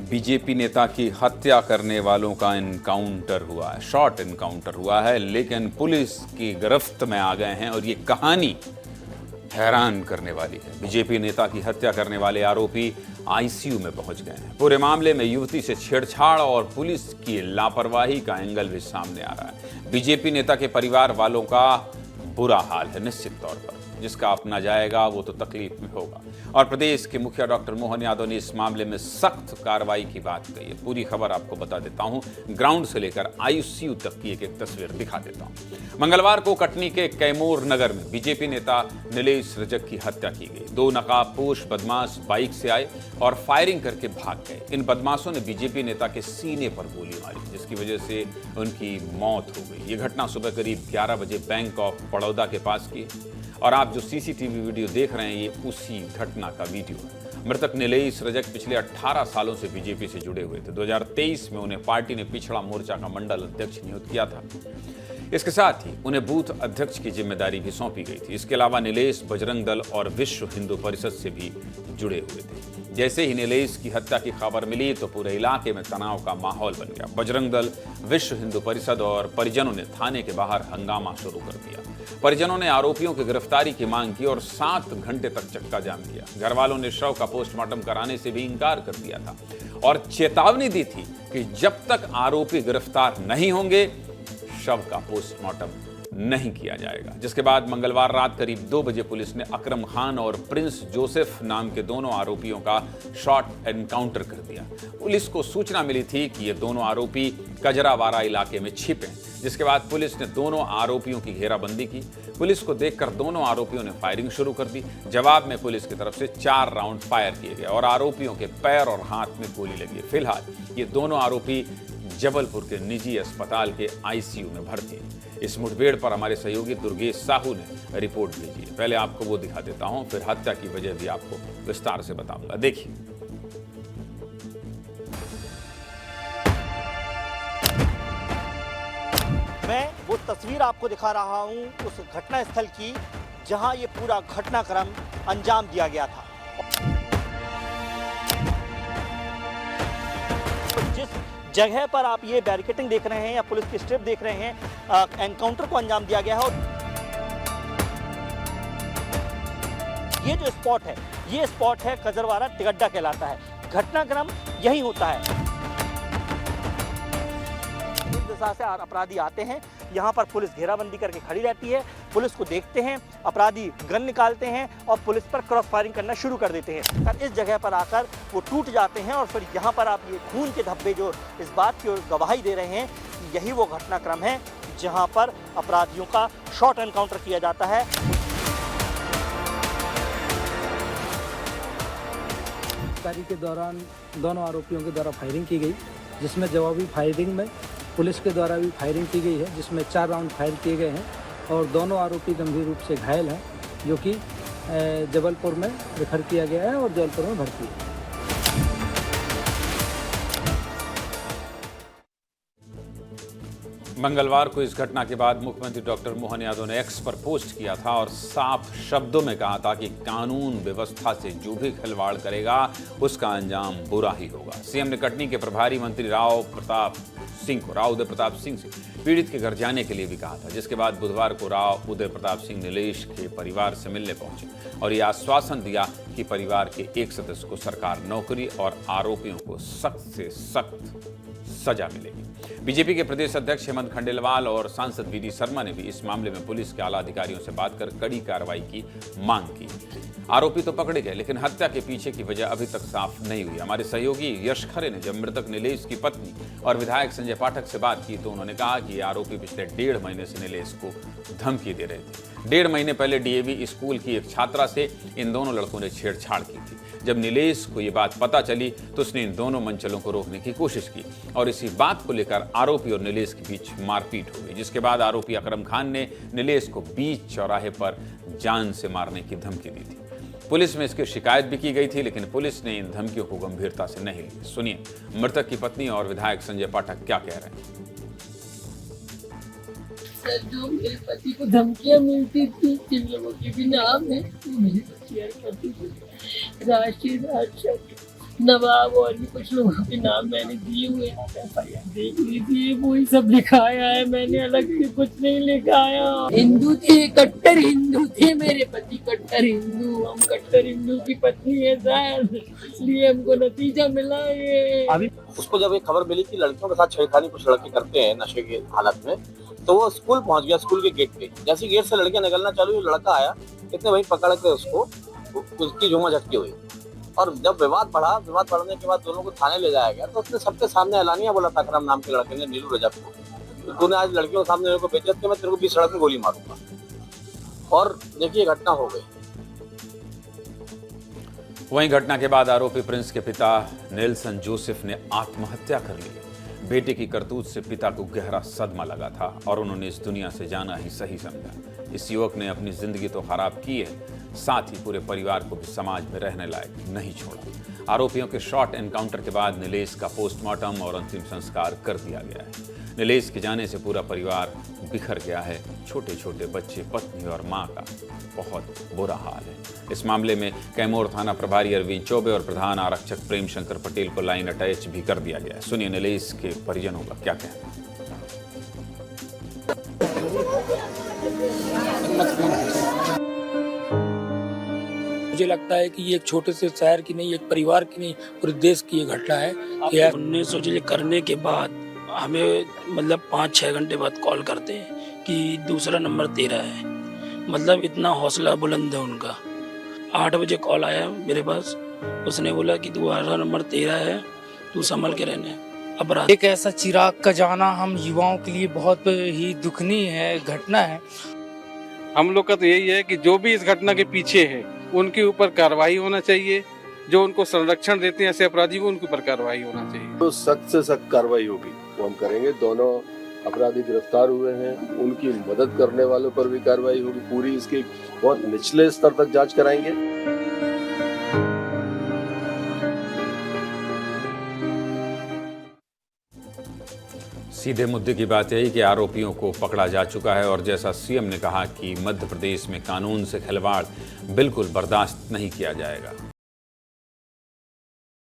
BJP नेता की हत्या करने वालों का इनकाउंटर हुआ है, शॉर्ट इनकाउंटर हुआ है, लेकिन पुलिस की गिरफ्त में आ गए हैं और ये कहानी हैरान करने वाली है। बीजेपी नेता की हत्या करने वाले आरोपी आईसीयू में पहुंच गए हैं। पूरे मामले में युवती से छेड़छाड़ और पुलिस की लापरवाही का एंगल भी सामने आ रहा है। बीजेपी नेता के परिवार वालों का बुरा हाल है निश्चित तौर पर, जिसका अपना जाएगा वो तो तकलीफ में होगा। और प्रदेश के मुखिया डॉक्टर मोहन यादव ने इस मामले में सख्त कार्रवाई की बात कही है। पूरी खबर आपको बता देता हूं, ग्राउंड से लेकर आईसीयू तक की एक तस्वीर दिखा देता हूं। मंगलवार को कटनी के कैमूर नगर में बीजेपी नेता नीलेश रजक की हत्या की गई। 2 नकाबपोश बदमाश बाइक से आए और फायरिंग करके भाग गए। इन बदमाशों ने बीजेपी नेता के सीने पर गोली मारी, जिसकी वजह से उनकी मौत हो गई। ये घटना सुबह करीब 11 बजे बैंक ऑफ बड़ौदा के पास की और आप जो सीसीटीवी वीडियो देख रहे हैं ये उसी घटना का वीडियो है। मृतक नीलेश रजक पिछले 18 सालों से बीजेपी से जुड़े हुए थे। 2023 में उन्हें पार्टी ने पिछड़ा मोर्चा का मंडल अध्यक्ष नियुक्त किया था। इसके साथ ही उन्हें बूथ अध्यक्ष की जिम्मेदारी भी सौंपी गई थी। इसके अलावा नीलेश बजरंग दल और विश्व हिंदू परिषद से भी जुड़े हुए थे। जैसे ही नीलेश की हत्या की खबर मिली तो पूरे इलाके में तनाव का माहौल बन गया। बजरंग दल, विश्व हिंदू परिषद और परिजनों ने थाने के बाहर हंगामा शुरू कर दिया। परिजनों ने आरोपियों की गिरफ्तारी की मांग की और 7 घंटे तक चक्का जाम किया। घर वालों ने शव का पोस्टमार्टम कराने से भी इंकार कर दिया था और चेतावनी दी थी कि जब तक आरोपी गिरफ्तार नहीं होंगे शव का पोस्टमार्टम नहीं किया जाएगा। जिसके बाद मंगलवार रात करीब 2 बजे पुलिस ने अकरम खान और प्रिंस जोसेफ नाम के दोनों आरोपियों का शॉर्ट एनकाउंटर कर दिया। पुलिस को सूचना मिली थी कि ये दोनों आरोपी कजरावाड़ा इलाके में छिपे हैं, जिसके बाद पुलिस ने दोनों आरोपियों की घेराबंदी की। पुलिस को देखकर दोनों आरोपियों ने फायरिंग शुरू कर दी। जवाब में पुलिस की तरफ से 4 राउंड फायर किए गए और आरोपियों के पैर और हाथ में गोली लगी। फिलहाल ये दोनों आरोपी जबलपुर के निजी अस्पताल के आईसीयू में भर्ती हैं। इस मुठभेड़ पर हमारे सहयोगी दुर्गेश साहू ने रिपोर्ट भेजी है। पहले आपको वो दिखा देता हूं, फिर हत्या की वजह भी आपको विस्तार से बताऊंगा। देखिए। मैं वो तस्वीर आपको दिखा रहा हूं उस घटना स्थल की जहां ये पूरा घटनाक्रम अंजाम दिया गया था। जिस जगह पर आप ये बैरिकेडिंग देख रहे हैं या पुलिस की स्ट्रिप देख रहे हैं, एनकाउंटर को अंजाम दिया गया है। और ये जो स्पॉट है, ये स्पॉट है कजरवाड़ा टिगड्डा कहलाता है। घटनाक्रम यही होता है। इस दिशा से अपराधी आते हैं, यहाँ पर पुलिस घेराबंदी करके खड़ी रहती है। पुलिस को देखते हैं, अपराधी गन निकालते हैं और पुलिस पर क्रॉस फायरिंग करना शुरू कर देते हैं। और इस जगह पर आकर वो टूट जाते हैं और फिर यहाँ पर आप ये खून के धब्बे जो इस बात की गवाही दे रहे हैं, यही वो घटनाक्रम है जहाँ पर अपराधियों का शॉर्ट एनकाउंटर किया जाता है। गिरफ्तारी के दौरान दोनों आरोपियों के द्वारा फायरिंग की गई, जिसमें जवाबी फायरिंग में पुलिस के द्वारा भी फायरिंग की गई है, जिसमें 4 राउंड फायर किए गए हैं और दोनों आरोपी गंभीर रूप से घायल हैं, जो कि जबलपुर में रेफर किया गया है और जबलपुर में भर्ती है। मंगलवार को इस घटना के बाद मुख्यमंत्री डॉक्टर मोहन यादव ने एक्स पर पोस्ट किया था और साफ शब्दों में कहा था कि कानून व्यवस्था से जो भी खिलवाड़ करेगा उसका अंजाम बुरा ही होगा। सीएम ने कटनी के प्रभारी मंत्री राव उदय प्रताप सिंह से पीड़ित के घर जाने के लिए भी कहा था, जिसके बाद बुधवार को राव उदय प्रताप सिंह नीलेश के परिवार से मिलने पहुंचे और ये आश्वासन दिया कि परिवार के एक सदस्य को सरकार नौकरी और आरोपियों को सख्त से सख्त सजा मिलेगी। बीजेपी के प्रदेश अध्यक्ष हेमंत खंडेलवाल और सांसद वीडी शर्मा ने भी इस मामले में पुलिस के आला अधिकारियों से बात कर कड़ी कार्रवाई की मांग की। आरोपी तो पकड़े गए, लेकिन हत्या के पीछे की वजह अभी तक साफ नहीं हुई। हमारे सहयोगी यश खरे ने जब मृतक नीलेश की पत्नी और विधायक संजय पाठक से बात की तो उन्होंने कहा कि आरोपी पिछले 1.5 महीने से नीलेश को धमकी दे रहे थे। 1.5 महीने पहले डीएवी स्कूल की एक छात्रा से इन दोनों लड़कों ने छेड़छाड़ की थी। जब नीलेश को ये बात पता चली तो उसने इन दोनों मंचलों को रोकने की कोशिश की और इसी बात को लेकर आरोपी और नीलेश के बीच मारपीट हो गई, जिसके बाद आरोपी अकरम खान ने नीलेश को बीच चौराहे पर जान से मारने की धमकी दी थी। पुलिस में इसकी शिकायत भी की गई थी, लेकिन पुलिस ने इन धमकियों को गंभीरता से नहीं ली। सुनिए मृतक की पत्नी और विधायक संजय पाठक क्या कह रहे हैं। सर, जो मेरे पति को धमकियां मिलती थी, जिन लोगों के भी नाम है वो मेरे को शेयर करती थी। राशि, राशक, नवाब और भी कुछ लोगों के नाम मैंने दिए हुए हैं। FIR देख लीजिए, वही सब लिखाया है, मैंने अलग से कुछ नहीं लिखाया। हिंदू थे, कट्टर हिंदू थे, मेरे पति कट्टर हिंदू, हम कट्टर हिंदू की पत्नी है शायद, इसलिए हमको नतीजा मिला ये। अभी उसको जब ये खबर मिली कि लड़कियों के साथ छेड़खानी कुछ लड़के करते हैं नशे के हालत में, तो वो स्कूल पहुंच गया। स्कूल के गेट पे जैसे गेट से लड़कियां निकलना चालू हुई, लड़का आया, इतने वही पकड़ के उसको उसकी झूमा झटकी हुई। और जब विवाद बढ़ने के बाद दोनों को थाने ले जाया गया, तो उसने सबके सामने ऐलानिया बोला था अकरम नाम के लड़के ने, नीलू रजब को, तूने आज लड़कियों के सामने मेरे को बेइज्जत किया, मैं तेरे को बीच सड़क में गोली मारूंगा। और देखिए घटना हो गई। वहीं घटना के बाद आरोपी प्रिंस के पिता नेल्सन जोसेफ ने आत्महत्या कर ली। बेटे की करतूत से पिता को गहरा सदमा लगा था और उन्होंने इस दुनिया से जाना ही सही समझा। इस युवक ने अपनी जिंदगी तो खराब की है, साथ ही पूरे परिवार को भी समाज में रहने लायक नहीं छोड़ा। आरोपियों के शॉर्ट एनकाउंटर के बाद नीलेश का पोस्टमार्टम और अंतिम संस्कार कर दिया गया है। नीलेश के जाने से पूरा परिवार बिखर गया है। छोटे छोटे बच्चे, पत्नी और मां का बहुत बुरा हाल है। इस मामले में कैमूर थाना प्रभारी अरविंद चौबे और प्रधान आरक्षक प्रेम शंकर पटेल को लाइन अटैच भी कर दिया गया है। सुनिए नीलेश के परिजनों का क्या कहना है। मुझे लगता है कि ये एक छोटे से शहर की नहीं, एक परिवार की नहीं, पूरे देश की ये घटना है। कि 19 करने के बाद हमें मतलब 5-6 घंटे बाद कॉल करते हैं कि दूसरा नंबर तेरा है। मतलब इतना हौसला बुलंद है उनका। 8 बजे कॉल आया मेरे पास, उसने बोला कि दूसरा नंबर तेरा है, तू संभल के रहने। अपराध एक ऐसा चिराग का जाना हम युवाओं के लिए बहुत ही दुखनीय है घटना है। हम लोग का तो यही है कि जो भी इस घटना के पीछे है उनके ऊपर कार्रवाई होना चाहिए। जो उनको संरक्षण देते हैं ऐसे अपराधी को, उनके ऊपर कार्रवाई होना चाहिए। तो सख्त से सख्त कार्रवाई होगी, वो हम करेंगे। दोनों अपराधी गिरफ्तार हुए हैं, उनकी मदद करने वालों पर भी कार्रवाई होगी। पूरी इसकी बहुत निचले स्तर तक जांच कराएंगे। सीधे मुद्दे की बात यही कि आरोपियों को पकड़ा जा चुका है और जैसा सीएम ने कहा कि मध्य प्रदेश में कानून से खिलवाड़ बिल्कुल बर्दाश्त नहीं किया जाएगा।